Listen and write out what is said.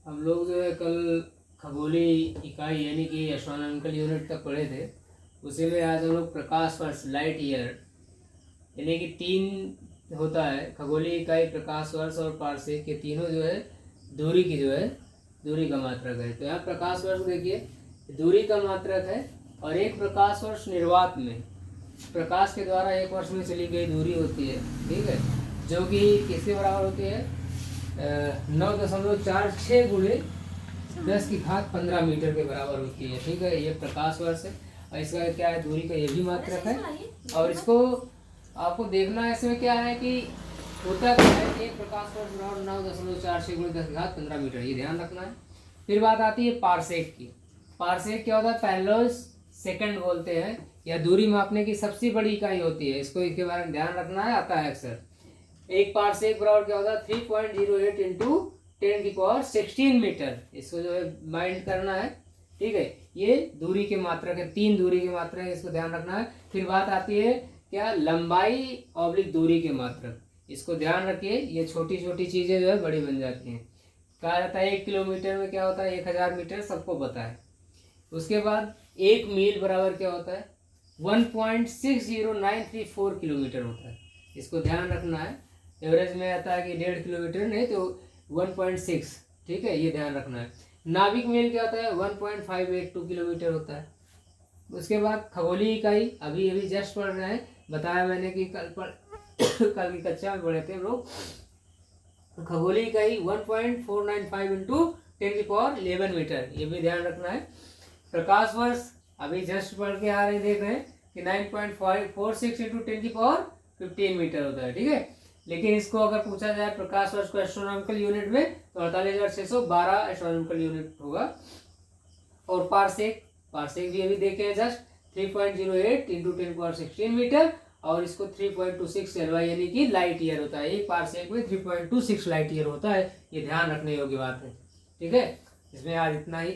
हम लोग जो है कल खगोली इकाई यानी कि एस्ट्रोनॉमिकल यूनिट तक पढ़े थे। उसी में आज हम लोग प्रकाश वर्ष लाइट ईयर यानी कि 3 होता है, खगोली इकाई, प्रकाश वर्ष और पारसेक, के तीनों जो है दूरी की जो है दूरी का मात्रक है। तो यहाँ प्रकाश वर्ष देखिए दूरी का मात्रक है और एक प्रकाश वर्ष निर्वात में प्रकाश के द्वारा एक वर्ष में चली गई दूरी होती है, ठीक है, जो कि किसके बराबर होती है 9.46 गुणे 10⁻15 मीटर के बराबर होती है, ठीक है। ये प्रकाश वर्ष है और इसका क्या है दूरी का ये भी मात्रक है। और इसको आपको देखना है इसमें क्या है कि होता क्या है, एक प्रकाश वर्ष बराबर 9.46 गुणे 10⁻15 मीटर, ये ध्यान रखना है। फिर बात आती है पारसेक की। पारसेक क्या होता है, पैरेलल सेकंड बोलते हैं, या दूरी मापने की सबसे बड़ी इकाई होती है। इसको इसके बारे में ध्यान रखना है, आता है अक्सर। एक पारसेक बराबर क्या होता है 3.08 इंटू 10⁻16 मीटर। इसको जो है माइंड करना है, ठीक है। ये दूरी के मात्रक है, 3 दूरी के मात्रक है, इसको ध्यान रखना है। फिर बात आती है क्या, लंबाई ऑब्लिक दूरी के मात्रक, इसको ध्यान रखिए। ये छोटी छोटी चीजें जो है बड़ी बन जाती हैं। कहा जाता है 1 किलोमीटर में क्या होता है 1000 मीटर, सबको पता है। उसके बाद 1 मील बराबर क्या होता है 1.60934 किलोमीटर होता है, इसको ध्यान रखना है। एवरेज में आता है कि 1.5 किलोमीटर नहीं तो 1.6, ठीक है, ये ध्यान रखना है। नाभिक मील क्या होता है 1.582 किलोमीटर होता है। उसके बाद खगोलीय इकाई अभी अभी जस्ट पढ़ रहे हैं, बताया मैंने कि कल की कक्षा में पढ़े थे हम लोग। खगोलीय इकाई 1.495 इंटू 10⁻11 मीटर, ये भी ध्यान रखना है। प्रकाश वर्ष अभी जस्ट पढ़ के आ रहे देख रहे हैं कि 9.46 इंटू 10⁻15 मीटर होता है, ठीक है। लेकिन इसको अगर पूछा जाए प्रकाश वर्ष को एस्ट्रोनॉमिकल यूनिट में तो 48,612 एस्ट्रोनॉमिकल यूनिट होगा। और पारसेक भी अभी देखे हैं जस्ट 3.08 इंटू 10⁻16 मीटर, और इसको 3.26 LY यानी कि लाइट ईयर होता है। एक पारसेक में 3.26 लाइट ईयर होता है, ये ध्यान रखने योग्य बात है, ठीक है। इसमें आज इतना ही।